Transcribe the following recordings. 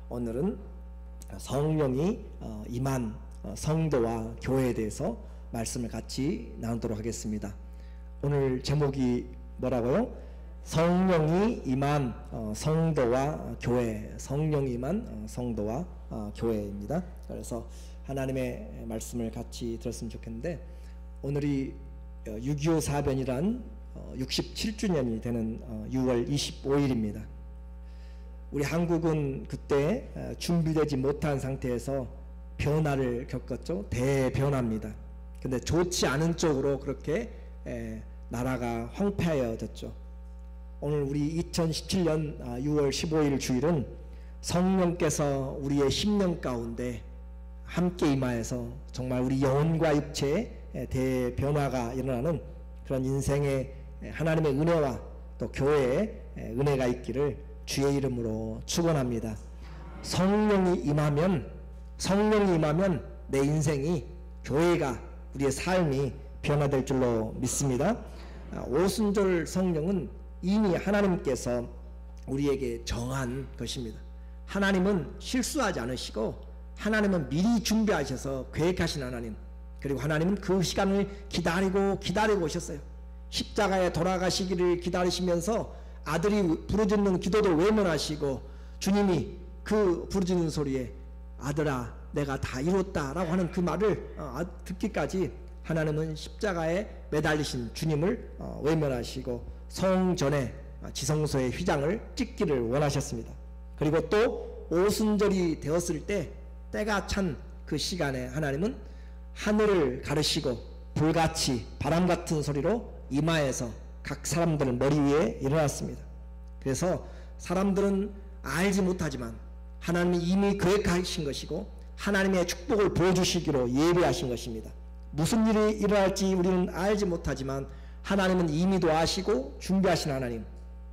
오늘은 성령이 임한 성도와 교회에 대해서 말씀을 같이 나누도록 하겠습니다. 오늘 제목이 뭐라고요? 성령이 임한 성도와 교회, 성령이 임한 성도와 교회입니다. 그래서 하나님의 말씀을 같이 들었으면 좋겠는데, 오늘이 6.25 사변이란 67주년이 되는 6월 25일입니다. 우리 한국은 그때 준비되지 못한 상태에서 변화를 겪었죠. 대변화입니다. 근데 좋지 않은 쪽으로 그렇게 나라가 황폐해졌죠. 오늘 우리 2017년 6월 15일 주일은 성령께서 우리의 심령 가운데 함께 임하여서 정말 우리 영혼과 육체의 대변화가 일어나는 그런 인생의 하나님의 은혜와 또 교회의 은혜가 있기를 주의 이름으로 축원합니다. 성령이 임하면 내 인생이, 교회가, 우리의 삶이 변화될 줄로 믿습니다. 오순절 성령은 이미 하나님께서 우리에게 정한 것입니다. 하나님은 실수하지 않으시고 하나님은 미리 준비하셔서 계획하신 하나님, 그리고 하나님은 그 시간을 기다리고 오셨어요. 십자가에 돌아가시기를 기다리시면서 아들이 부르짖는 기도도 외면하시고 주님이 그 부르짖는 소리에 아들아 내가 다 이뤘다 라고 하는 그 말을 듣기까지 하나님은 십자가에 매달리신 주님을 외면하시고 성전에 지성소의 휘장을 찍기를 원하셨습니다. 그리고 또 오순절이 되었을 때 때가 찬 그 시간에 하나님은 하늘을 가르시고 불같이 바람 같은 소리로 임하에서 각 사람들 머리 위에 일어났습니다. 그래서 사람들은 알지 못하지만 하나님이 이미 계획하신 것이고 하나님의 축복을 보여주시기로 예비하신 것입니다. 무슨 일이 일어날지 우리는 알지 못하지만 하나님은 이미도 아시고 준비하신 하나님,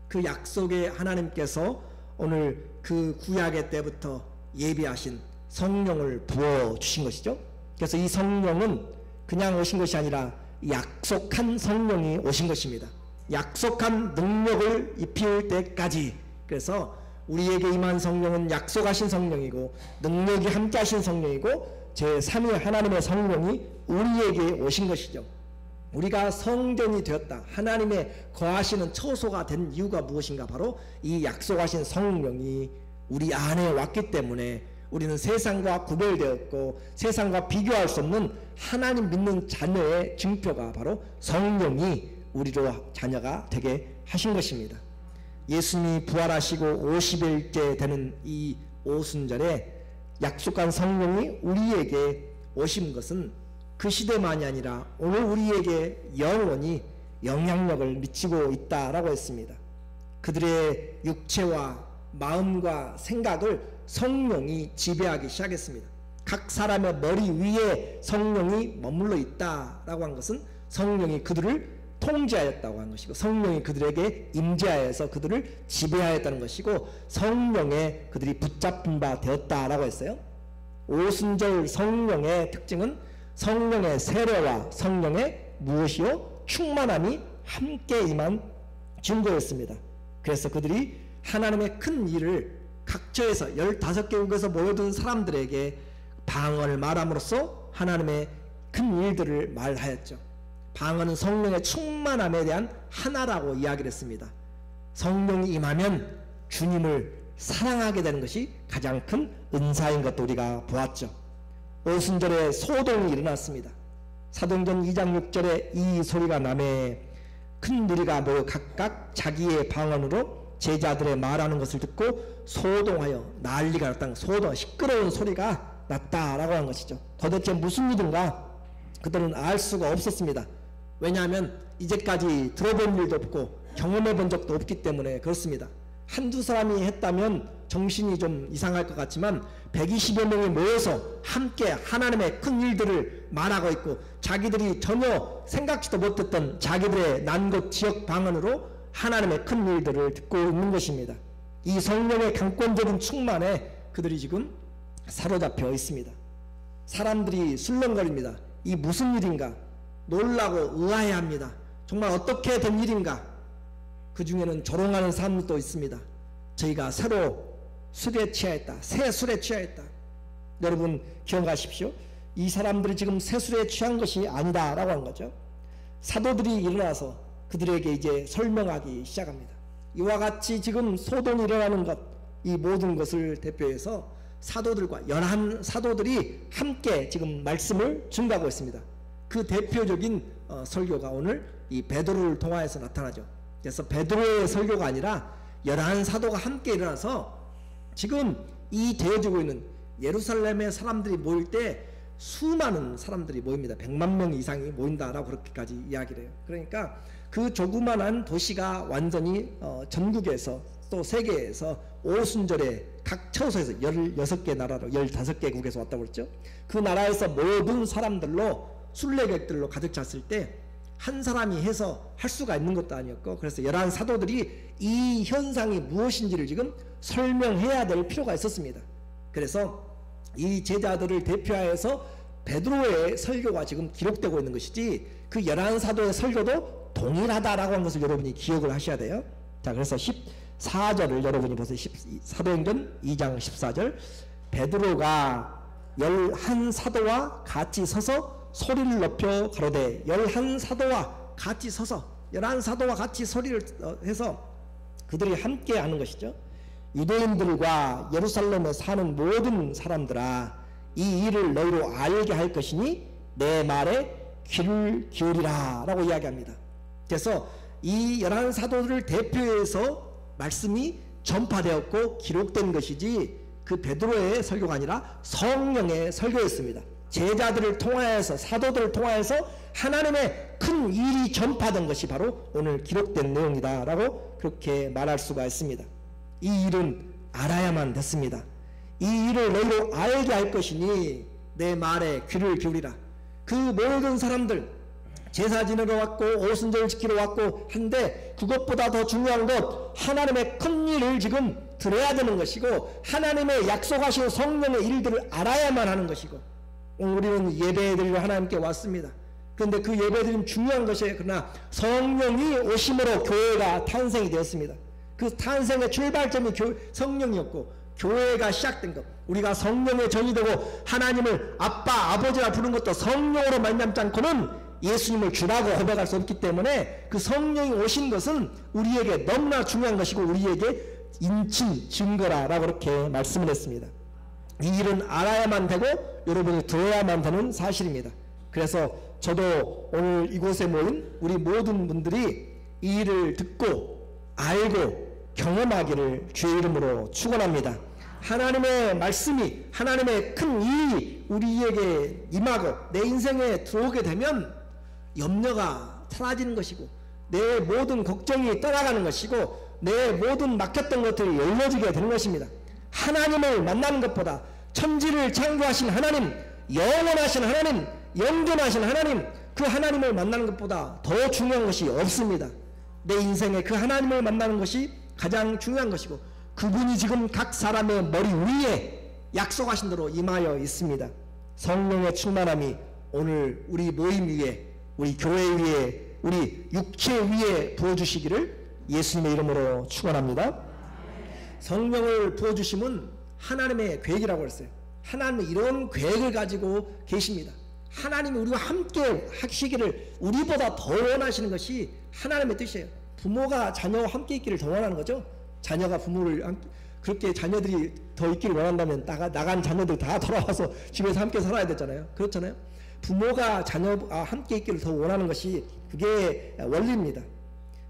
그 약속의 하나님께서 오늘 그 구약의 때부터 예비하신 성령을 부어주신 것이죠. 그래서 이 성령은 그냥 오신 것이 아니라 약속한 성령이 오신 것입니다. 약속한 능력을 입힐 때까지. 그래서 우리에게 임한 성령은 약속하신 성령이고 능력이 함께 하신 성령이고 제3위 하나님의 성령이 우리에게 오신 것이죠. 우리가 성전이 되었다, 하나님의 거하시는 처소가 된 이유가 무엇인가? 바로 이 약속하신 성령이 우리 안에 왔기 때문에 우리는 세상과 구별되었고 세상과 비교할 수 없는 하나님 믿는 자녀의 증표가 바로 성령이 우리로 자녀가 되게 하신 것입니다. 예수님이 부활하시고 50일째 되는 이 오순절에 약속한 성령이 우리에게 오신 것은 그 시대만이 아니라 오늘 우리에게 영원히 영향력을 미치고 있다라고 했습니다. 그들의 육체와 마음과 생각을 성령이 지배하기 시작했습니다. 각 사람의 머리 위에 성령이 머물러 있다라고 한 것은 성령이 그들을 통제하였다고 한 것이고 성령이 그들에게 임재하여서 그들을 지배하였다는 것이고 성령에 그들이 붙잡힌 바 되었다라고 했어요. 오순절 성령의 특징은 성령의 세례와 성령의 무엇이요? 충만함이 함께 임한 증거였습니다. 그래서 그들이 하나님의 큰 일을 각처에서 15개국에서 모여든 사람들에게 방언을 말함으로써 하나님의 큰 일들을 말하였죠. 방언은 성령의 충만함에 대한 하나라고 이야기를 했습니다. 성령이 임하면 주님을 사랑하게 되는 것이 가장 큰 은사인 것도 우리가 보았죠. 오순절에 소동이 일어났습니다. 사도행전 2장 6절에 이 소리가 나매 큰 무리가 모여 각각 자기의 방언으로 제자들의 말하는 것을 듣고 소동하여 난리가 났다. 시끄러운 소리가 났다라고 한 것이죠. 도대체 무슨 일인가 그들은 알 수가 없었습니다. 왜냐하면 이제까지 들어본 일도 없고 경험해 본 적도 없기 때문에 그렇습니다. 한두 사람이 했다면 정신이 좀 이상할 것 같지만 120여 명이 모여서 함께 하나님의 큰 일들을 말하고 있고 자기들이 전혀 생각지도 못했던 자기들의 난곳 지역 방언으로 하나님의 큰 일들을 듣고 있는 것입니다. 이 성령의 강권적인 충만에 그들이 지금 사로잡혀 있습니다. 사람들이 술렁거립니다. 이 무슨 일인가? 놀라고 의아해합니다. 정말 어떻게 된 일인가? 그 중에는 조롱하는 사람도 있습니다. 저희가 새로 술에 취하였다. 새 술에 취하였다. 여러분 기억하십시오. 이 사람들이 지금 새 술에 취한 것이 아니다라고 한 거죠. 사도들이 일어나서 그들에게 이제 설명하기 시작합니다. 이와 같이 지금 소동이 일어나는 것, 이 모든 것을 대표해서 사도들과 11사도들이 함께 지금 말씀을 증거하고 있습니다. 그 대표적인 설교가 오늘 이 베드로를 통하여서 나타나죠. 그래서 베드로의 설교가 아니라 11사도가 함께 일어나서 지금 이 되어지고 있는 예루살렘의 사람들이 모일 때 수많은 사람들이 모입니다. 100만 명 이상이 모인다라고 그렇게까지 이야기를 해요. 그러니까 그 조그만한 도시가 완전히 전국에서 또 세계에서 오순절에 각 처소에서 16개 나라로 15개국에서 왔다고 그랬죠. 그 나라에서 모든 사람들로 순례객들로 가득 찼을 때 한 사람이 해서 할 수가 있는 것도 아니었고, 그래서 11사도들이 이 현상이 무엇인지를 지금 설명해야 될 필요가 있었습니다. 그래서 이 제자들을 대표하여서 베드로의 설교가 지금 기록되고 있는 것이지 그 11사도의 설교도 동일하다라고 한 것을 여러분이 기억을 하셔야 돼요. 자, 그래서 14절을 여러분이 보세요. 사도행전 2장 14절. 베드로가 11사도와 같이 서서 소리를 높여 가로되, 11사도와 같이 서서 11사도와 같이 소리를 해서 그들이 함께 하는 것이죠. 유대인들과 예루살렘에 사는 모든 사람들아, 이 일을 너희로 알게 할 것이니 내 말에 귀를 기울이라 라고 이야기합니다. 그래서 이 11사도들을 대표해서 말씀이 전파되었고 기록된 것이지 그 베드로의 설교가 아니라 성령의 설교였습니다. 제자들을 통하여서, 사도들을 통하여서 하나님의 큰 일이 전파된 것이 바로 오늘 기록된 내용이다 라고 그렇게 말할 수가 있습니다. 이 일은 알아야만 됐습니다. 이 일을 너희로 알게 할 것이니 내 말에 귀를 기울이라. 그 모든 사람들 제사 지내러 왔고 오순절 지키러 왔고 한데, 그것보다 더 중요한 것, 하나님의 큰 일을 지금 들어야 되는 것이고 하나님의 약속하신 성령의 일들을 알아야만 하는 것이고, 우리는 예배드리러 하나님께 왔습니다. 그런데 그 예배드림 중요한 것이에요. 그러나 성령이 오심으로 교회가 탄생이 되었습니다. 그 탄생의 출발점이 성령이었고 교회가 시작된 것, 우리가 성령의 전이 되고 하나님을 아빠 아버지라 부르는 것도 성령으로 말미암지 않고는 예수님을 주라고 고백할 수 없기 때문에 그 성령이 오신 것은 우리에게 너무나 중요한 것이고 우리에게 인친 증거라라고 그렇게 말씀을 했습니다. 이 일은 알아야만 되고 여러분이 들어야만 되는 사실입니다. 그래서 저도 오늘 이곳에 모인 우리 모든 분들이 이 일을 듣고 알고 경험하기를 주의 이름으로 축원합니다. 하나님의 말씀이, 하나님의 큰 일이 우리에게 임하고 내 인생에 들어오게 되면 염려가 사라지는 것이고 내 모든 걱정이 떠나가는 것이고 내 모든 막혔던 것들이 열려지게 되는 것입니다. 하나님을 만나는 것보다 천지를 창조하신 하나님, 영원하신 하나님, 영존하신 하나님, 그 하나님을 만나는 것보다 더 중요한 것이 없습니다. 내 인생에 그 하나님을 만나는 것이 가장 중요한 것이고 그분이 지금 각 사람의 머리 위에 약속하신 대로 임하여 있습니다. 성령의 충만함이 오늘 우리 모임 위에, 우리 교회 위에, 우리 육체 위에 부어주시기를 예수님의 이름으로 축원합니다. 성령을 부어주심은 하나님의 계획이라고 했어요. 하나님은 이런 계획을 가지고 계십니다. 하나님이 우리와 함께 하시기를 우리보다 더 원하시는 것이 하나님의 뜻이에요. 부모가 자녀와 함께 있기를 더 원하는 거죠. 자녀가 부모를 그렇게 자녀들이 더 있기를 원한다면 나간 자녀들 다 돌아와서 집에서 함께 살아야 되잖아요. 그렇잖아요. 부모가 자녀와 함께 있기를 더 원하는 것이 그게 원리입니다.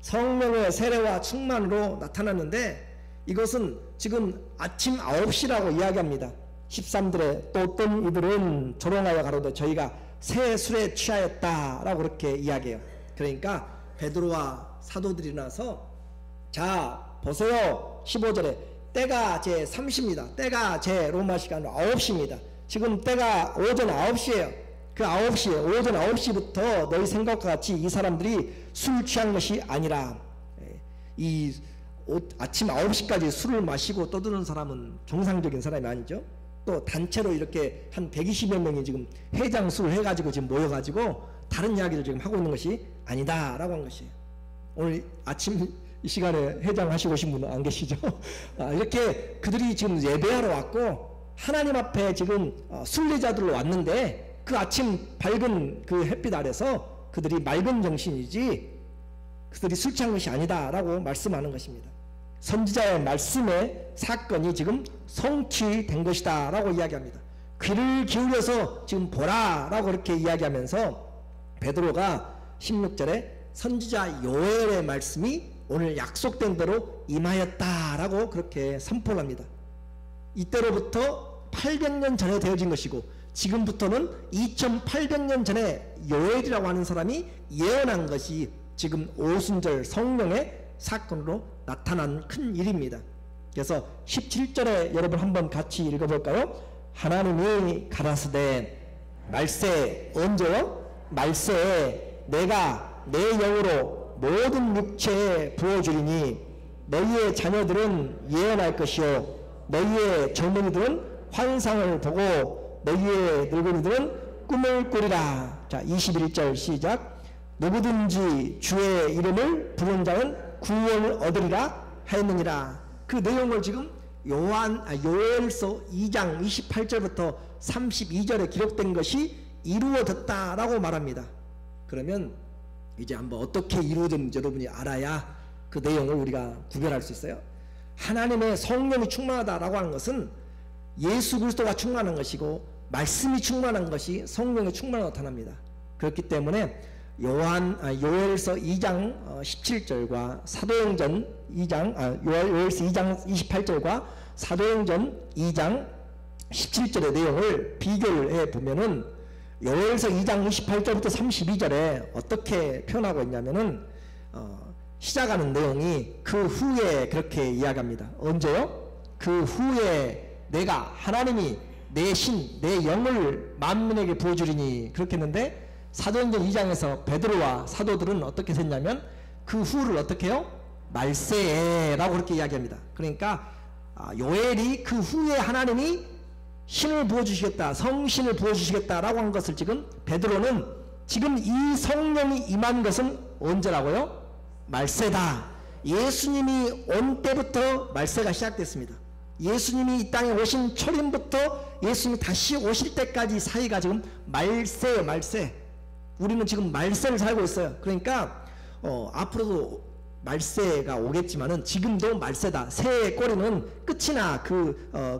성령의 세례와 충만으로 나타났는데 이것은 지금 아침 9시라고 이야기합니다. 13절에 또 어떤 이들은 조롱하여 가로되 저희가 새 술에 취하였다라고 그렇게 이야기해요. 그러니까 베드로와 사도들이 나서 자 보세요. 15절에 때가 제 3시입니다. 때가 제 로마 시간으로 9시입니다. 지금 때가 오전 9시예요. 그 9시에 오전 9시부터 너희 생각과 같이 이 사람들이 술 취한 것이 아니라 이 아침 9시까지 술을 마시고 떠드는 사람은 정상적인 사람이 아니죠. 또 단체로 이렇게 한 120여 명이 지금 회장술 해가지고 지금 모여가지고 다른 이야기를 지금 하고 있는 것이 아니다라고 한 것이에요. 오늘 아침 이 시간에 회장하시고 오신 분은 안 계시죠? 이렇게 그들이 지금 예배하러 왔고 하나님 앞에 지금 순례자들로 왔는데 그 아침 밝은 그 햇빛 아래서 그들이 맑은 정신이지 그들이 술 취한 것이 아니다 라고 말씀하는 것입니다. 선지자의 말씀의 사건이 지금 성취된 것이다 라고 이야기합니다. 귀를 기울여서 지금 보라 라고 그렇게 이야기하면서 베드로가 16절에 선지자 요엘의 말씀이 오늘 약속된 대로 임하였다 라고 그렇게 선포를 합니다. 이때로부터 800년 전에 되어진 것이고 지금부터는 2800년 전에 요엘이라고 하는 사람이 예언한 것이 지금 오순절 성령의 사건으로 나타난 큰 일입니다. 그래서 17절에 여러분 한번 같이 읽어볼까요? 하나님이 가라사대 말세, 언제요? 말세에 내가 내 영으로 모든 육체에 부어주리니 너희의 자녀들은 예언할 것이요 너희의 젊은이들은 환상을 보고 너희의 늙은이들은 꿈을 꾸리라. 자, 21절 시작. 누구든지 주의 이름을 부르는 자는 구원을 얻으리라 하였느니라. 그 내용을 지금 요엘서 2장 28절부터 32절에 기록된 것이 이루어졌다라고 말합니다. 그러면 이제 한번 어떻게 이루어졌는지 여러분이 알아야 그 내용을 우리가 구별할 수 있어요. 하나님의 성령이 충만하다라고 하는 것은 예수 그리스도가 충만한 것이고 말씀이 충만한 것이 성령의 충만으로 나타납니다. 그렇기 때문에 요엘서 2장 17절과 사도행전 2장 요엘서 2장 28절과 사도행전 2장 17절의 내용을 비교를 해 보면은 요엘서 2장 28절부터 32절에 어떻게 표현하고 있냐면은 시작하는 내용이 그 후에 그렇게 이야기합니다. 언제요? 그 후에 내가 하나님이 내 신, 내 영을 만민에게 부어주리니 그렇게 했는데 사도행전 2장에서 베드로와 사도들은 어떻게 했냐면 그 후를 어떻게 해요? 말세에라고 그렇게 이야기합니다. 그러니까 요엘이 그 후에 하나님이 신을 부어주시겠다, 성신을 부어주시겠다라고 한 것을 지금 베드로는 지금 이 성령이 임한 것은 언제라고요? 말세다. 예수님이 온 때부터 말세가 시작됐습니다. 예수님이 이 땅에 오신 초림부터 예수님이 다시 오실 때까지 사이가 지금 말세예요. 말세. 우리는 지금 말세를 살고 있어요. 그러니까 앞으로도 말세가 오겠지만은 지금도 말세다. 새의 꼬리는 끝이나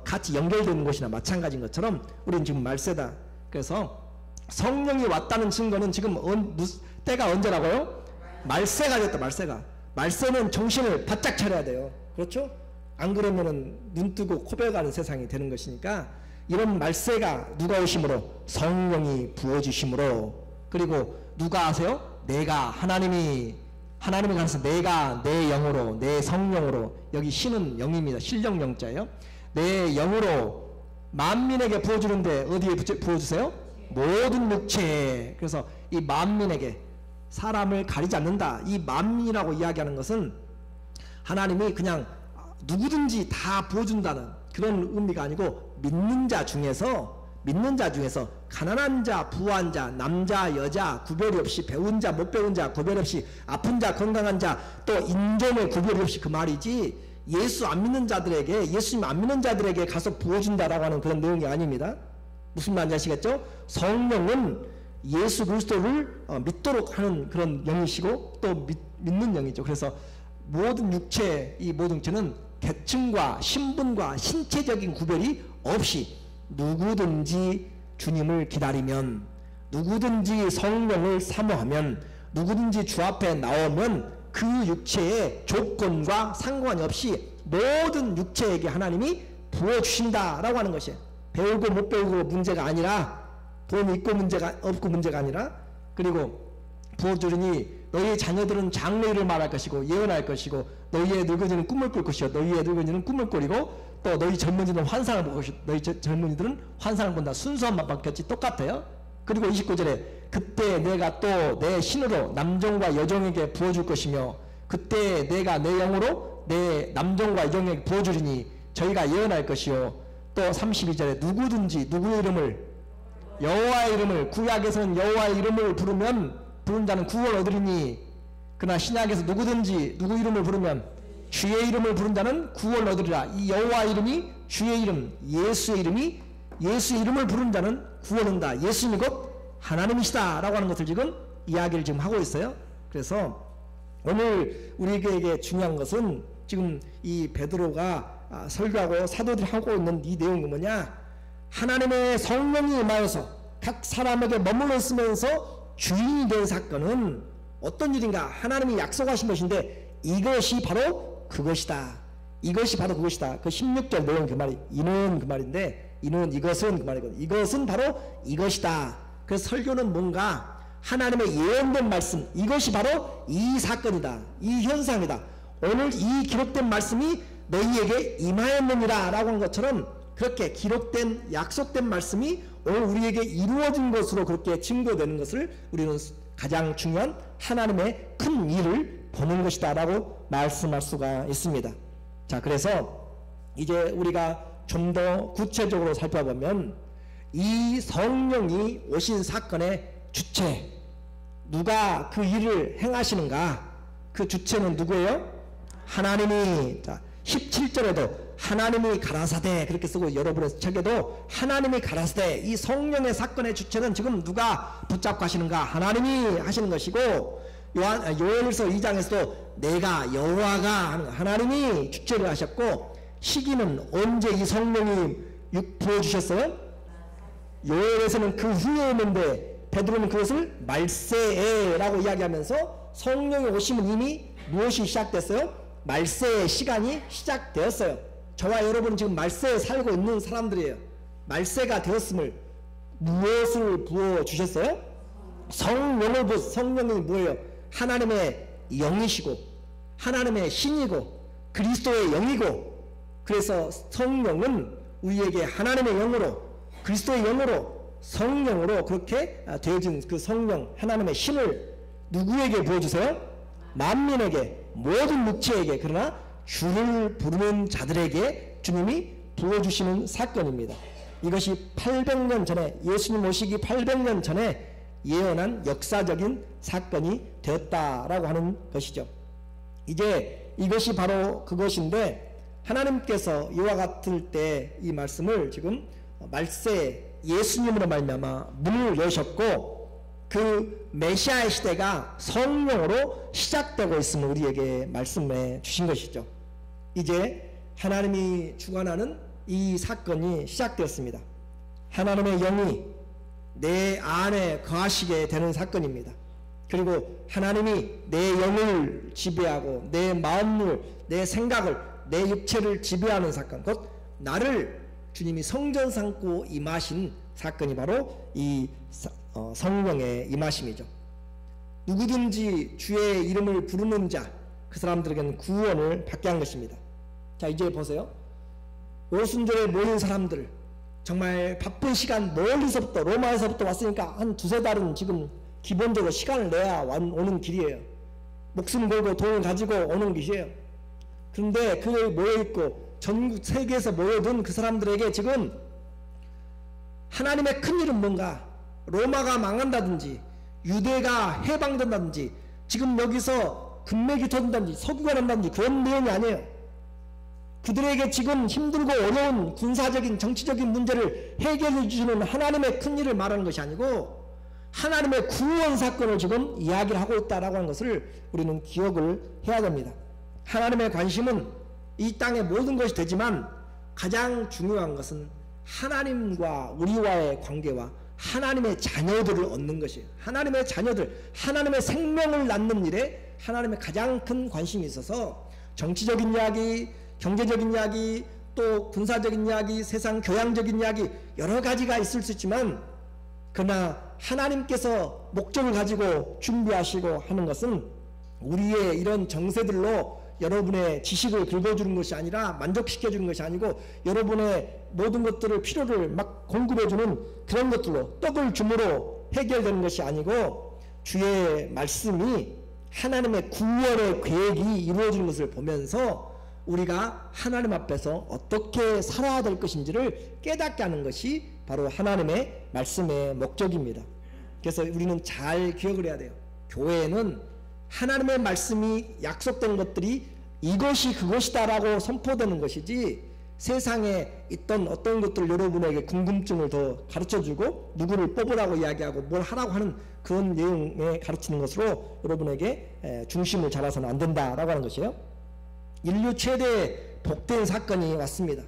같이 연결되는 것이나 마찬가지인 것처럼 우리는 지금 말세다. 그래서 성령이 왔다는 증거는 지금 때가 언제라고요? 말세가 됐다. 말세가. 말세는 정신을 바짝 차려야 돼요. 그렇죠? 안 그러면은 눈 뜨고 코 베어가는 세상이 되는 것이니까 이런 말세가 누가 오심으로? 성령이 부어주심으로. 그리고 누가 아세요? 내가 하나님이 가서 내가 내 영으로 내 성령으로 여기 신은 영입니다. 실령 영자예요. 내 영으로 만민에게 부어주는데 어디에 부어주세요? 모든 육체에. 그래서 이 만민에게 사람을 가리지 않는다. 이 만민이라고 이야기하는 것은 하나님이 그냥 누구든지 다 부어준다는 그런 의미가 아니고 믿는 자 중에서 가난한 자, 부한 자, 남자, 여자 구별이 없이 배운 자, 못 배운 자 구별 없이 아픈 자, 건강한 자 또 인종의 구별이 없이 그 말이지 예수 안 믿는 자들에게 예수님 안 믿는 자들에게 가서 부어준다라고 하는 그런 내용이 아닙니다. 무슨 말인지 아시겠죠? 성령은 예수 그리스도를 믿도록 하는 그런 영이시고 또 믿는 영이죠. 그래서 모든 육체, 이 모든 육체는 계층과 신분과 신체적인 구별이 없이 누구든지 주님을 기다리면, 누구든지 성령을 사모하면, 누구든지 주 앞에 나오면 그 육체의 조건과 상관이 없이 모든 육체에게 하나님이 부어주신다라고 하는 것이에요. 배우고 못 배우고 문제가 아니라, 돈 있고 문제가 없고 문제가 아니라, 그리고 부어주리니 너희의 자녀들은 장래일을 말할 것이고 예언할 것이고 너희의 늙은이는 꿈을 꿀 것이요 너희의 늙은이는 꿈을 꾸리고 또 너희 젊은이들은 환상을 볼 것이요 너희 젊은이들은 환상을 본다. 순서만 바뀌었지 똑같아요. 그리고 29절에 그때 내가 또 내 신으로 남종과 여종에게 부어줄 것이며 그때 내가 내 영으로 내 남종과 여종에게 부어주리니 저희가 예언할 것이요. 또 32절에 누구든지 누구의 이름을 여호와의 이름을 구약에서는 여호와의 이름을 부르는 자는 구원을 얻으리니 그러나 신약에서 누구든지 누구 이름을 부르면 주의 이름을 부른 자는 구원을 얻으리라. 이 여호와 이름이 주의 이름, 예수의 이름을 부른 자는 구원을 얻는다. 예수님이 곧 하나님이시다 라고 하는 것을 지금 이야기를 지금 하고 있어요. 그래서 오늘 우리에게 중요한 것은 지금 이 베드로가 설교하고 사도들이 하고 있는 이 내용이 뭐냐, 하나님의 성령이 임하여서 각 사람에게 머물러 있으면서 주인이 된 사건은 어떤 일인가, 하나님이 약속하신 것인데 이것이 바로 그것이다. 이것이 바로 그것이다. 그 16절 내용 그 말이, 이는 그 말인데, 이는 이것은 그 말이거든. 이것은 바로 이것이다. 그래서 설교는 뭔가 하나님의 예언된 말씀, 이것이 바로 이 사건이다, 이 현상이다, 오늘 이 기록된 말씀이 너희에게 임하였느니라 라고 한 것처럼 그렇게 기록된 약속된 말씀이 오늘 우리에게 이루어진 것으로 그렇게 증거되는 것을 우리는 가장 중요한 하나님의 큰 일을 보는 것이다 라고 말씀할 수가 있습니다. 자, 그래서 이제 우리가 좀 더 구체적으로 살펴보면 이 성령이 오신 사건의 주체, 누가 그 일을 행하시는가, 그 주체는 누구예요? 하나님이. 자, 17절에도 하나님이 가라사대 그렇게 쓰고, 여러분의 책에도 하나님이 가라사대, 이 성령의 사건의 주체는 지금 누가 붙잡고 하시는가? 하나님이 하시는 것이고, 요엘서 2장에서도 내가 여호와가 하는, 하나님이 주체를 하셨고, 시기는 언제 이 성령이 부어주셨어요? 요엘에서는 그 후에 있는데 베드로는 그것을 말세에라고 이야기하면서 성령이 오시면 이미 무엇이 시작됐어요? 말세의 시간이 시작되었어요. 저와 여러분은 지금 말세에 살고 있는 사람들이에요. 말세가 되었음을 무엇을 부어주셨어요? 성령을 부어. 성령이 뭐예요? 하나님의 영이시고 하나님의 신이고 그리스도의 영이고, 그래서 성령은 우리에게 하나님의 영으로, 그리스도의 영으로, 성령으로 그렇게 되어진 그 성령, 하나님의 신을 누구에게 부어주세요? 만민에게, 모든 육체에게, 그러나 주를 부르는 자들에게 주님이 부어주시는 사건입니다. 이것이 800년 전에, 예수님 오시기 800년 전에 예언한 역사적인 사건이 되었다라고 하는 것이죠. 이제 이것이 바로 그것인데, 하나님께서 이와 같을 때 이 말씀을 지금 말세 예수님으로 말미암아 문을 여셨고, 그 메시아의 시대가 성령으로 시작되고 있음을 우리에게 말씀해 주신 것이죠. 이제 하나님이 주관하는 이 사건이 시작되었습니다. 하나님의 영이 내 안에 거하시게 되는 사건입니다. 그리고 하나님이 내 영을 지배하고 내 마음을, 내 생각을, 내 육체를 지배하는 사건, 곧 나를 주님이 성전 삼고 임하신 사건이 바로 이 성령의 임하심이죠. 누구든지 주의 이름을 부르는 자, 그 사람들에게는 구원을 받게 한 것입니다. 자, 이제 보세요. 오순절에 모인 사람들, 정말 바쁜 시간, 멀리서부터 로마에서부터 왔으니까 한 두세 달은 지금 기본적으로 시간을 내야 오는 길이에요. 목숨 걸고 돈을 가지고 오는 길이에요. 그런데 그에 모여있고 전국 세계에서 모여든 그 사람들에게 지금 하나님의 큰 일은 뭔가, 로마가 망한다든지 유대가 해방된다든지 지금 여기서 금맥이 터진다든지 석유가 난다든지 그런 내용이 아니에요. 그들에게 지금 힘들고 어려운 군사적인 정치적인 문제를 해결해 주시는 하나님의 큰 일을 말하는 것이 아니고 하나님의 구원 사건을 지금 이야기를 하고 있다라고 하는 것을 우리는 기억을 해야 됩니다. 하나님의 관심은 이 땅의 모든 것이 되지만 가장 중요한 것은 하나님과 우리와의 관계와 하나님의 자녀들을 얻는 것이에요. 하나님의 자녀들, 하나님의 생명을 낳는 일에 하나님의 가장 큰 관심이 있어서 정치적인 이야기, 경제적인 이야기, 또 군사적인 이야기, 세상 교양적인 이야기 여러 가지가 있을 수 있지만, 그러나 하나님께서 목적을 가지고 준비하시고 하는 것은 우리의 이런 정세들로 여러분의 지식을 긁어주는 것이 아니라, 만족시켜주는 것이 아니고 여러분의 모든 것들을, 필요를 막 공급해주는 그런 것들로, 떡을 줌으로 해결되는 것이 아니고 주의 말씀이 하나님의 구원의 계획이 이루어지는 것을 보면서 우리가 하나님 앞에서 어떻게 살아야 될 것인지를 깨닫게 하는 것이 바로 하나님의 말씀의 목적입니다. 그래서 우리는 잘 기억을 해야 돼요. 교회는 하나님의 말씀이 약속된 것들이 이것이 그것이다라고 선포되는 것이지, 세상에 있던 어떤 것들을 여러분에게 궁금증을 더 가르쳐주고 누구를 뽑으라고 이야기하고 뭘 하라고 하는 그런 내용에 가르치는 것으로 여러분에게 중심을 잡아서는 안 된다라고 하는 것이에요. 인류 최대 복된 사건이 왔습니다.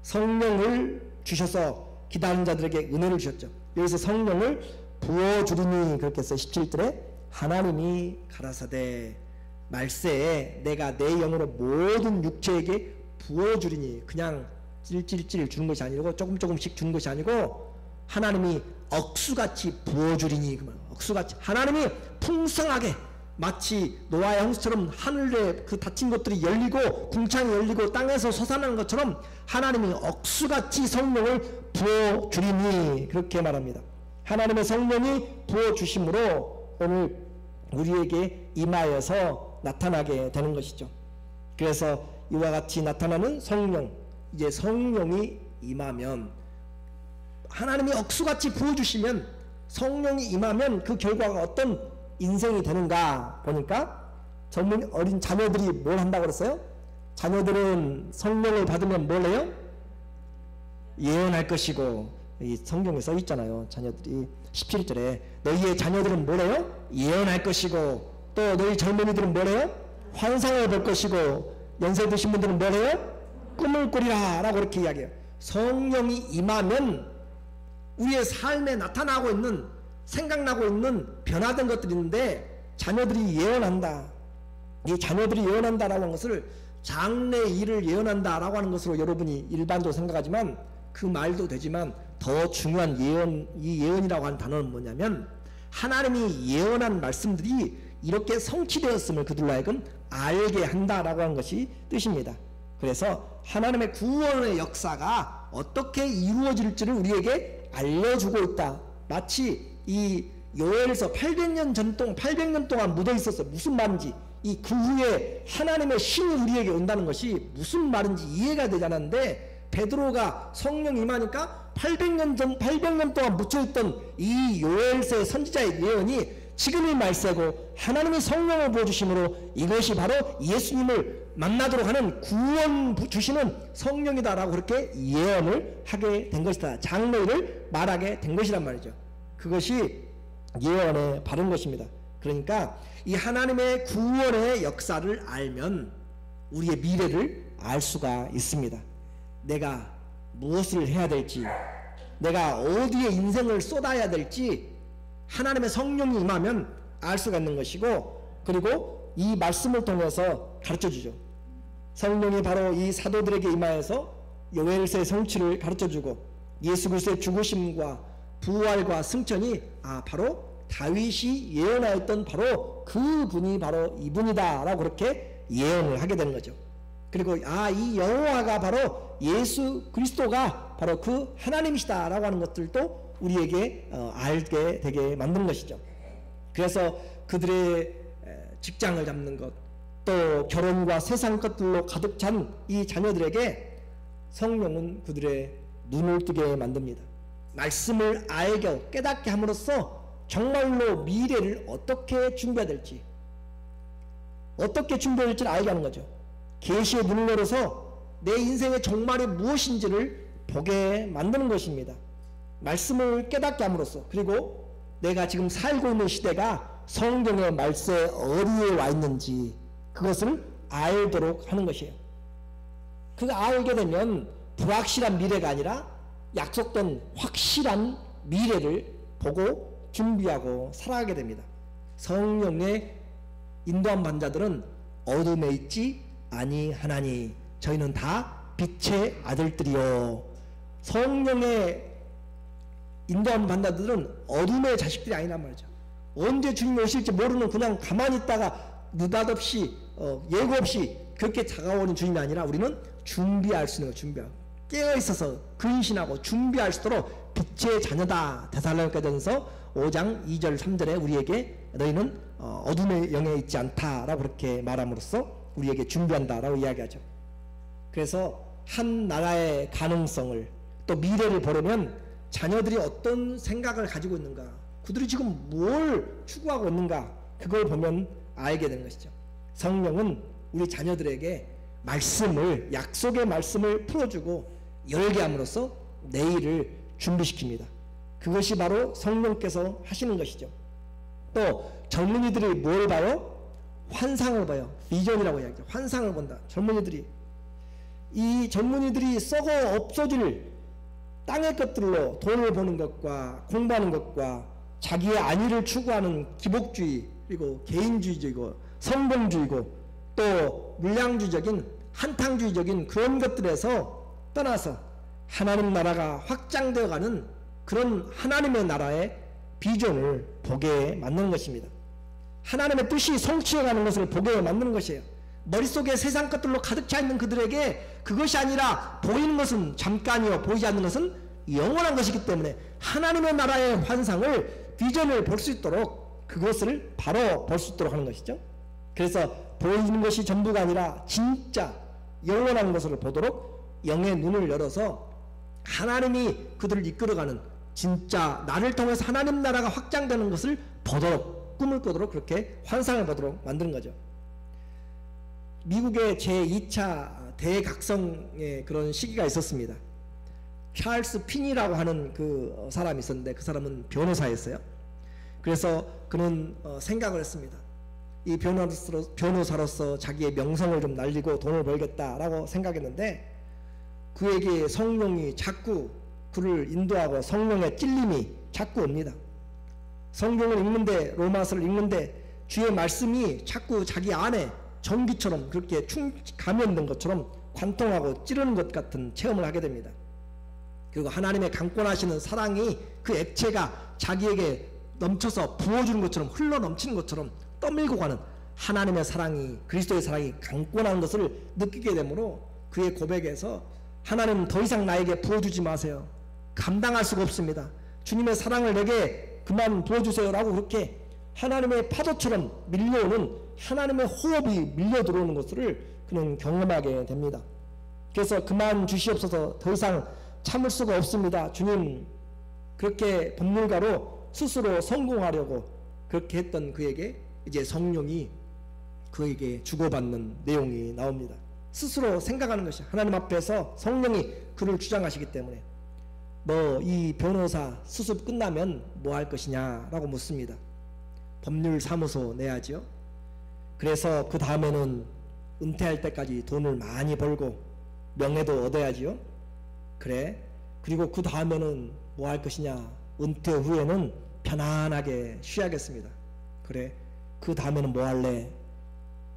성령을 주셔서 기다리는 자들에게 은혜를 주셨죠. 여기서 성령을 부어주리니 그렇게 해서 17절에 하나님이 가라사대 말세에 내가 내 영으로 모든 육체에게 부어주리니, 그냥 찔찔찔 주는 것이 아니고 조금씩 주는 것이 아니고 하나님이 억수같이 부어주리니, 억수같이 하나님이 풍성하게, 마치 노아의 홍수처럼 하늘에 그 닫힌 것들이 열리고 궁창이 열리고 땅에서 솟아나는 것처럼 하나님이 억수같이 성령을 부어주리니 그렇게 말합니다. 하나님의 성령이 부어주심으로 오늘 우리에게 임하여서 나타나게 되는 것이죠. 그래서 이와 같이 나타나는 성령, 이제 성령이 임하면, 하나님이 억수같이 부어주시면, 성령이 임하면 그 결과가 어떤 인생이 되는가 보니까 젊은 어린 자녀들이 뭘 한다고 그랬어요? 자녀들은 성령을 받으면 뭘 해요? 예언할 것이고, 이 성경에 써 있잖아요. 자녀들이 17절에 너희의 자녀들은 뭘 해요? 예언할 것이고, 또 너희 젊은이들은 뭘 해요? 환상을 볼 것이고, 연세 드신 분들은 뭘 해요? 꿈을 꾸리라 라고 이렇게 이야기해요. 성령이 임하면 우리의 삶에 나타나고 있는, 생각나고 있는 변화된 것들이 있는데, 자녀들이 예언한다, 이 자녀들이 예언한다라고 하는 것을 장래 일을 예언한다라고 하는 것으로 여러분이 일반적으로 생각하지만 그 말도 되지만 더 중요한 예언, 이 예언이라고 하는 단어는 뭐냐면 하나님이 예언한 말씀들이 이렇게 성취되었음을 그들로 하여금 알게 한다라고 하는 것이 뜻입니다. 그래서 하나님의 구원의 역사가 어떻게 이루어질지를 우리에게 알려주고 있다. 마치 이 요엘서 800년 동안 묻어 있었어요. 무슨 말인지, 이 그 후에 하나님의 신이 우리에게 온다는 것이 무슨 말인지 이해가 되지 않았는데, 베드로가 성령 임하니까 800년 동안 묻혀있던 이 요엘서의 선지자의 예언이 지금이 말세고 하나님이 성령을 부어주심으로 이것이 바로 예수님을 만나도록 하는 구원 주시는 성령이다라고 그렇게 예언을 하게 된 것이다. 장래일을 말하게 된 것이란 말이죠. 그것이 예언에 바른 것입니다. 그러니까 이 하나님의 구원의 역사를 알면 우리의 미래를 알 수가 있습니다. 내가 무엇을 해야 될지, 내가 어디에 인생을 쏟아야 될지 하나님의 성령이 임하면 알 수가 있는 것이고, 그리고 이 말씀을 통해서 가르쳐주죠. 성령이 바로 이 사도들에게 임하여서 요엘서의 성취를 가르쳐주고, 예수 그리스도의 죽으심과 부활과 승천이 바로 다윗이 예언하였던 바로 그 분이 바로 이분이다 라고 그렇게 예언을 하게 되는 거죠. 그리고 이 여호와가 바로 예수 그리스도가 바로 그 하나님이시다 라고 하는 것들도 우리에게 알게 되게 만든 것이죠. 그래서 그들의 직장을 잡는 것, 또 결혼과 세상 것들로 가득 찬 이 자녀들에게 성령은 그들의 눈을 뜨게 만듭니다. 말씀을 알게 깨닫게 함으로써 정말로 미래를 어떻게 준비해야 될지, 어떻게 준비해야 될지를 알게 하는 거죠. 계시의 눈을 열어서 내 인생의 정말이 무엇인지를 보게 만드는 것입니다. 말씀을 깨닫게 함으로써, 그리고 내가 지금 살고 있는 시대가 성경의 말세에 어디에 와 있는지 그것을 알도록 하는 것이에요. 그거 알게 되면 불확실한 미래가 아니라 약속된 확실한 미래를 보고 준비하고 살아가게 됩니다. 성령의 인도한 반자들은 어둠에 있지 아니하나니 저희는 다 빛의 아들들이요. 성령의 인도한 반자들은 어둠의 자식들이 아니란 말이죠. 언제 주님이 오실지 모르는, 그냥 가만히 있다가 느닷없이 예고 없이 그렇게 다가오는 주님이 아니라 우리는 준비할 수 있는 거, 준비하고 깨어있어서 근신하고 준비할 수 있도록 빛의 자녀다. 데살로니가전서 5장 2절 3절에 우리에게 너희는 어둠의 영에 있지 않다라고 그렇게 말함으로써 우리에게 준비한다라고 이야기하죠. 그래서 한 나라의 가능성을, 또 미래를 보려면 자녀들이 어떤 생각을 가지고 있는가, 그들이 지금 뭘 추구하고 있는가, 그걸 보면 알게 되는 것이죠. 성령은 우리 자녀들에게 말씀을, 약속의 말씀을 풀어주고 열게 함으로써 내일을 준비시킵니다. 그것이 바로 성령께서 하시는 것이죠. 또 젊은이들이 뭘 봐요? 환상을 봐요. 비전이라고 이야기하죠. 환상을 본다. 젊은이들이, 이 젊은이들이 썩어 없어질 땅의 것들로 돈을 버는 것과 공부하는 것과 자기의 안위를 추구하는 기복주의, 그리고 개인주의적이고 성공주의고 또 물량주의적인 한탕주의적인 그런 것들에서 떠나서 하나님 나라가 확장되어가는 그런 하나님의 나라의 비전을 보게 만드는 것입니다. 하나님의 뜻이 성취해가는 것을 보게 만드는 것이에요. 머릿속에 세상 것들로 가득 차 있는 그들에게 그것이 아니라 보이는 것은 잠깐이요 보이지 않는 것은 영원한 것이기 때문에 하나님의 나라의 환상을, 비전을 볼 수 있도록, 그것을 바로 볼 수 있도록 하는 것이죠. 그래서 보이는 것이 전부가 아니라 진짜 영원한 것을 보도록 영의 눈을 열어서 하나님이 그들을 이끌어가는, 진짜 나를 통해서 하나님 나라가 확장되는 것을 보도록, 꿈을 꾸도록, 그렇게 환상을 보도록 만드는 거죠. 미국의 제2차 대각성의 그런 시기가 있었습니다. 찰스 핀이라고 하는 그 사람이 있었는데, 그 사람은 변호사였어요. 그래서 그는 생각을 했습니다. 이 변호사로서 자기의 명성을 좀 날리고 돈을 벌겠다라고 생각했는데, 그에게 성령이 자꾸 그를 인도하고 성령의 찔림이 자꾸 옵니다. 성경을 읽는데, 로마서를 읽는데 주의 말씀이 자꾸 자기 안에 전기처럼 그렇게 감염된 것처럼 관통하고 찌르는 것 같은 체험을 하게 됩니다. 그리고 하나님의 강권하시는 사랑이, 그 액체가 자기에게 넘쳐서 부어주는 것처럼, 흘러 넘치는 것처럼 떠밀고 가는 하나님의 사랑이, 그리스도의 사랑이 강권한 것을 느끼게 되므로 그의 고백에서 하나님 더 이상 나에게 부어주지 마세요. 감당할 수가 없습니다. 주님의 사랑을 내게 그만 부어주세요 라고 그렇게 하나님의 파도처럼 밀려오는, 하나님의 호흡이 밀려 들어오는 것을 그는 경험하게 됩니다. 그래서 그만 주시옵소서, 더 이상 참을 수가 없습니다. 주님, 그렇게 법률가로 스스로 성공하려고 그렇게 했던 그에게 이제 성령이 그에게 주고받는 내용이 나옵니다. 스스로 생각하는 것이, 하나님 앞에서 성령이 그를 주장하시기 때문에 너 이 변호사 수습 끝나면 뭐 할 것이냐 라고 묻습니다. 법률사무소 내야죠. 그래서 그 다음에는 은퇴할 때까지 돈을 많이 벌고 명예도 얻어야지요. 그래, 그리고 그 다음에는 뭐 할 것이냐, 은퇴 후에는 편안하게 쉬어야겠습니다. 그래, 그 다음에는 뭐 할래?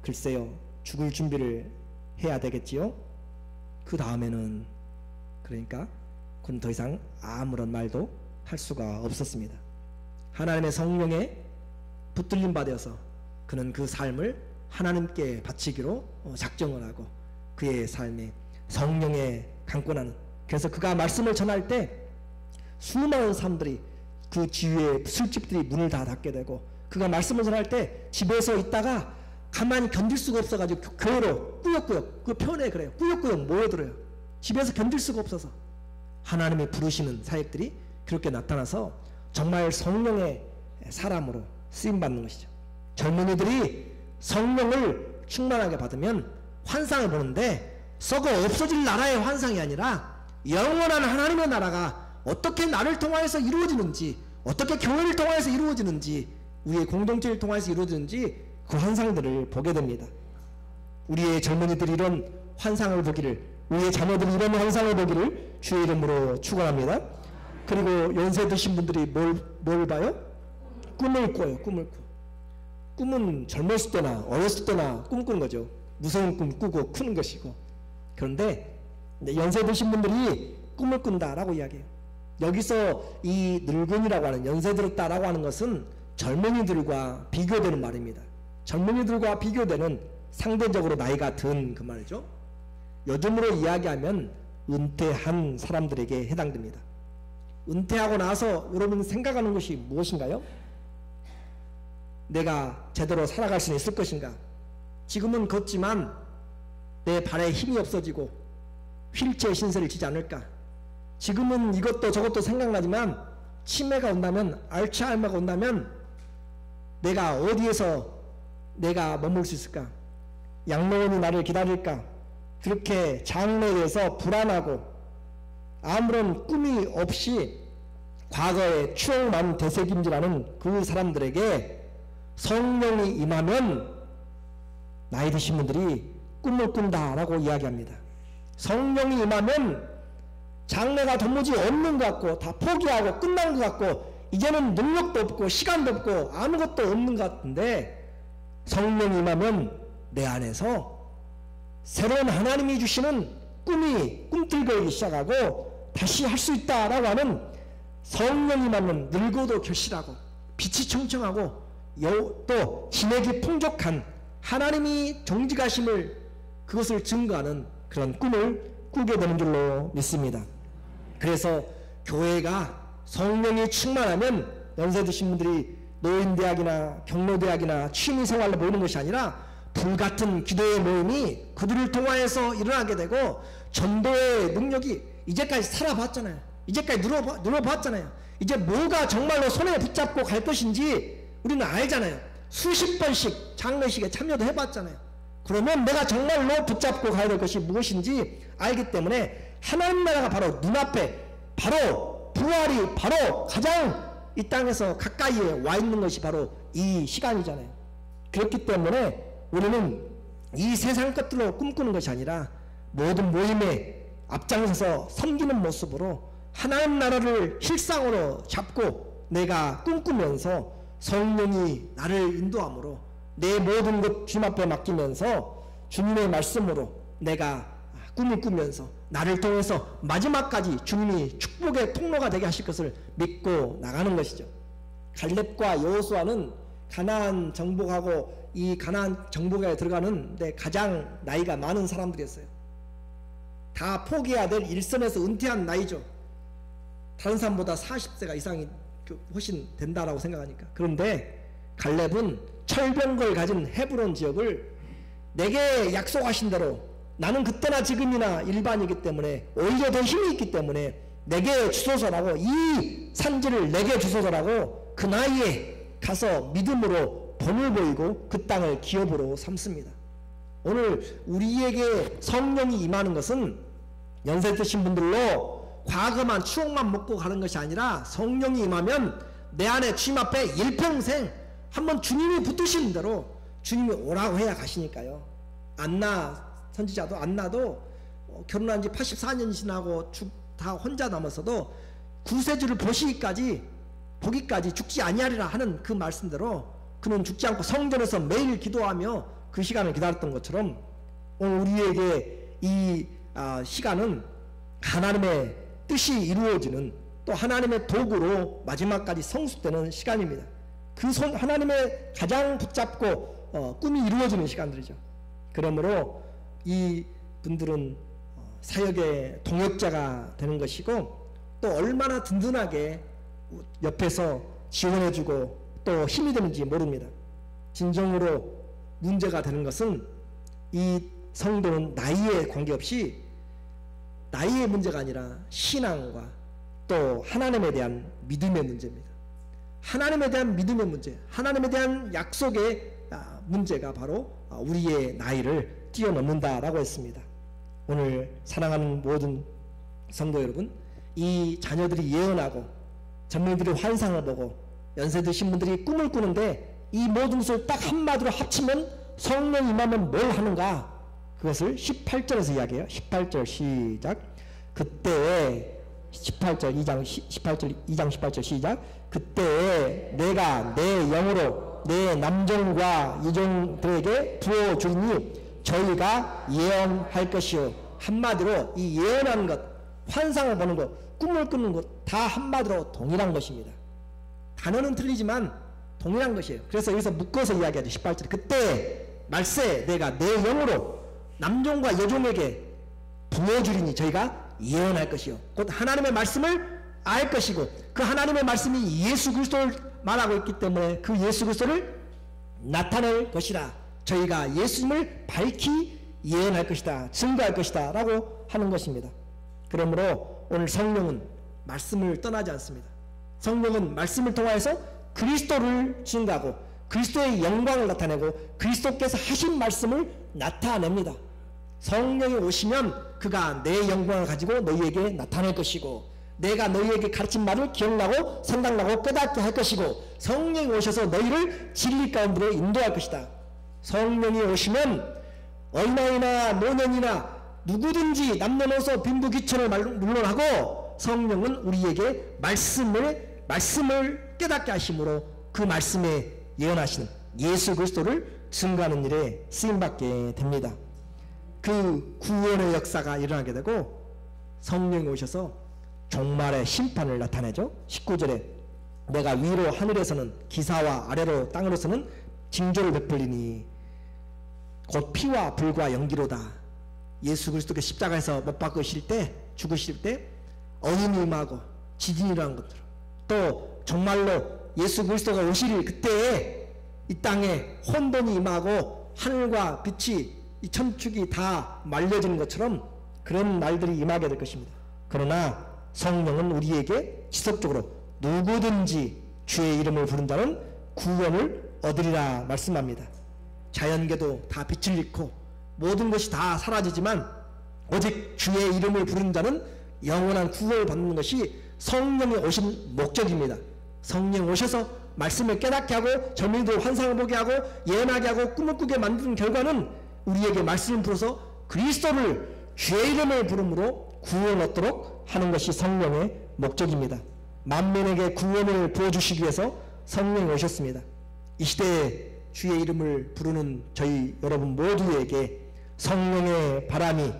글쎄요, 죽을 준비를 해야 되겠지요. 그 다음에는, 그러니까 그는 더 이상 아무런 말도 할 수가 없었습니다. 하나님의 성령에 붙들림 받아서 그는 그 삶을 하나님께 바치기로 작정을 하고 그의 삶에 성령에 강권하는, 그래서 그가 말씀을 전할 때 수많은 사람들이, 그 지위의 술집들이 문을 다 닫게 되고, 그가 말씀을 전할 때 집에서 있다가 가만히 견딜 수가 없어가지고 교회로 꾸역꾸역, 그 표현에 그래요, 꾸역꾸역 모여들어요. 집에서 견딜 수가 없어서 하나님이 부르시는 사역들이 그렇게 나타나서 정말 성령의 사람으로 쓰임받는 것이죠. 젊은이들이 성령을 충만하게 받으면 환상을 보는데, 썩어 없어질 나라의 환상이 아니라 영원한 하나님의 나라가 어떻게 나를 통하여서 이루어지는지, 어떻게 교회를 통하여서 이루어지는지, 우리의 공동체를 통하여서 이루어지는지 그 환상들을 보게 됩니다. 우리의 젊은이들이 이런 환상을 보기를, 우리의 자녀들이 이런 환상을 보기를 주의 이름으로 축원합니다. 그리고 연세 드신 분들이 뭘 봐요? 꿈을 꿔요. 꿈을 꿔. 꿈은 젊었을 때나 어렸을 때나 꿈꾸는 거죠. 무서운 꿈 꾸고 크는 것이고. 그런데 연세 드신 분들이 꿈을 꾼다라고 이야기해요. 여기서 이 늙은이라고 하는, 연세 들었다라고 하는 것은 젊은이들과 비교되는 말입니다. 젊은이들과 비교되는, 상대적으로 나이가 든 그 말이죠. 요즘으로 이야기하면 은퇴한 사람들에게 해당됩니다. 은퇴하고 나서 여러분 생각하는 것이 무엇인가요? 내가 제대로 살아갈 수 있을 것인가? 지금은 걷지만 내 발에 힘이 없어지고 휠체어 신세를 지지 않을까? 지금은 이것도 저것도 생각나지만 치매가 온다면, 알츠하이머가 온다면 내가 어디에서 내가 머물 수 있을까? 양로원이 나를 기다릴까? 그렇게 장래에 대해서 불안하고 아무런 꿈이 없이 과거의 추억만 되새김질하는 그 사람들에게 성령이 임하면 나이 드신 분들이 꿈을 꾼다라고 이야기합니다. 성령이 임하면 장래가 도무지 없는 것 같고 다 포기하고 끝난 것 같고 이제는 능력도 없고 시간도 없고 아무것도 없는 것 같은데 성령이 임하면 내 안에서 새로운 하나님이 주시는 꿈이 꿈틀거리기 시작하고 다시 할 수 있다라고 하는 성령이 임하면 늙어도 결실하고 빛이 청청하고 또 진액이 풍족한 하나님이 정직하심을 그것을 증거하는 그런 꿈을 꾸게 되는 줄로 믿습니다. 그래서 교회가 성령이 충만하면 연세 드신 분들이 노인대학이나 경로대학이나 취미생활로 모이는 것이 아니라 불같은 기도의 모임이 그들을 통하여서 일어나게 되고 전도의 능력이 이제까지 살아봤잖아요. 이제까지 누려봤잖아요. 이제 뭐가 정말로 손에 붙잡고 갈 것인지 우리는 알잖아요. 수십 번씩 장례식에 참여도 해봤잖아요. 그러면 내가 정말로 붙잡고 가야 될 것이 무엇인지 알기 때문에 하나님 나라가 바로 눈앞에 바로 부활이 바로 가장 이 땅에서 가까이에 와 있는 것이 바로 이 시간이잖아요. 그렇기 때문에 우리는 이 세상 것들로 꿈꾸는 것이 아니라 모든 모임에 앞장서서 섬기는 모습으로 하나님 나라를 실상으로 잡고 내가 꿈꾸면서 성령이 나를 인도함으로 내 모든 것 주님 앞에 맡기면서 주님의 말씀으로 내가 꿈을 꾸면서 나를 통해서 마지막까지 주님이 축복의 통로가 되게 하실 것을 믿고 나가는 것이죠. 갈렙과 여호수아는 가나안 정복하고 이 가나안 정복에 들어가는데 가장 나이가 많은 사람들이었어요. 다 포기해야 될 일선에서 은퇴한 나이죠. 다른 사람보다 40세가 이상이 훨씬 된다라고 생각하니까. 그런데 갈렙은 철병거를 가진 헤브론 지역을 내게 약속하신 대로 나는 그때나 지금이나 일반이기 때문에 오히려 더 힘이 있기 때문에 내게 주소서라고 이 산지를 내게 주소서라고 그 나이에 가서 믿음으로 본을 보이고 그 땅을 기업으로 삼습니다. 오늘 우리에게 성령이 임하는 것은 연세 드신 분들로 과거만 추억만 먹고 가는 것이 아니라 성령이 임하면 내 안에 주님 앞에 일평생 한번 주님이 붙드시는 대로 주님이 오라고 해야 가시니까요. 안나 선지자도 안나도 결혼한 지 84년 지나고 다 혼자 남았어도 구세주를 보기까지 죽지 아니하리라 하는 그 말씀대로 그는 죽지 않고 성전에서 매일 기도하며 그 시간을 기다렸던 것처럼 오늘 우리에게 이 시간은 하나님의 뜻이 이루어지는 또 하나님의 도구로 마지막까지 성숙되는 시간입니다. 그 하나님의 가장 붙잡고 꿈이 이루어지는 시간들이죠. 그러므로 이 분들은 사역의 동역자가 되는 것이고 또 얼마나 든든하게 옆에서 지원해주고 또 힘이 되는지 모릅니다. 진정으로 문제가 되는 것은 이 성도는 나이에 관계없이 나이의 문제가 아니라 신앙과 또 하나님에 대한 믿음의 문제입니다. 하나님에 대한 믿음의 문제, 하나님에 대한 약속의 문제가 바로 우리의 나이를 뛰어넘는다라고 했습니다. 오늘 사랑하는 모든 성도 여러분, 이 자녀들이 예언하고 젊은이들이 환상을 보고 연세 드신 분들이 꿈을 꾸는데 이 모든 것을 딱 한마디로 합치면 성령 임하면 뭘 하는가? 그것을 18절에서 이야기해요. 18절 시작. 그때에 18절 2장 18절 시작. 그때에 내가 내 영으로 내 남종과 여종들에게 부어주리니 저희가 예언할 것이요. 한마디로 이 예언하는 것, 환상을 보는 것, 꿈을 꾸는 것 다 한마디로 동일한 것입니다. 단어는 틀리지만 동일한 것이에요. 그래서 여기서 묶어서 이야기하죠. 18절 그때 말세 내가 내 영으로 남종과 여종에게 부어주리니 저희가 예언할 것이요. 곧 하나님의 말씀을 알 것이고 그 하나님의 말씀이 예수 그리스도를 말하고 있기 때문에 그 예수 그리스도를 나타낼 것이라. 저희가 예수님을 밝히 예언할 것이다. 증거할 것이다. 라고 하는 것입니다. 그러므로 오늘 성령은 말씀을 떠나지 않습니다. 성령은 말씀을 통하여서 그리스도를 증거하고 그리스도의 영광을 나타내고 그리스도께서 하신 말씀을 나타냅니다. 성령이 오시면 그가 내 영광을 가지고 너희에게 나타낼 것이고, 내가 너희에게 가르친 말을 기억나고 생각나고 깨닫게 할 것이고, 성령이 오셔서 너희를 진리 가운데로 인도할 것이다. 성령이 오시면 어린아이나 노년이나 누구든지 남녀노소 빈부귀천을 물론하고, 성령은 우리에게 말씀을 깨닫게 하심으로 그 말씀에 예언하시는 예수 그리스도를 증거하는 일에 쓰임받게 됩니다. 그 구원의 역사가 일어나게 되고, 성령이 오셔서 종말의 심판을 나타내죠. 19절에 내가 위로 하늘에서는 기사와 아래로 땅으로서는 징조를 베풀리니 곧 피와 불과 연기로다. 예수 그리스도께 십자가에서 못 박으실 때, 죽으실 때 어둠이 임하고 지진이라는 것들, 또 정말로 예수 그리스도가 오실 그때에 이 땅에 혼돈이 임하고 하늘과 빛이 이 천축이 다 말려지는 것처럼 그런 날들이 임하게 될 것입니다. 그러나 성령은 우리에게 지속적으로 누구든지 주의 이름을 부른 자는 구원을 얻으리라 말씀합니다. 자연계도 다 빛을 잃고 모든 것이 다 사라지지만 오직 주의 이름을 부른 자는 영원한 구원을 받는 것이 성령이 오신 목적입니다. 성령 오셔서 말씀을 깨닫게 하고 젊은이들 환상을 보게 하고 예언하게 하고 꿈을 꾸게 만드는 결과는 우리에게 말씀을 풀어서 그리스도를 주의 이름을 부름으로 구원을 얻도록 하는 것이 성령의 목적입니다. 만민에게 구원을 부어주시기 위해서 성령이 오셨습니다. 이 시대에 주의 이름을 부르는 저희 여러분 모두에게 성령의 바람이,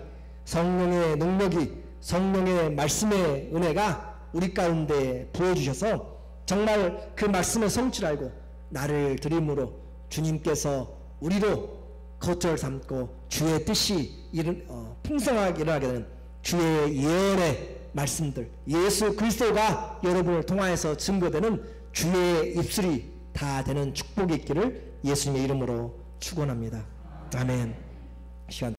성령의 능력이, 성령의 말씀의 은혜가 우리 가운데 부어주셔서 정말 그 말씀의 성취를 알고 나를 드림으로 주님께서 우리로 거처를 삼고 주의 뜻이 풍성하게 일어나게 되는 주의 예언의 말씀들, 예수 그리스도가 여러분을 통하여서 증거되는 주의 입술이 다 되는 축복이 있기를 예수님의 이름으로 축원합니다. 아멘. 시간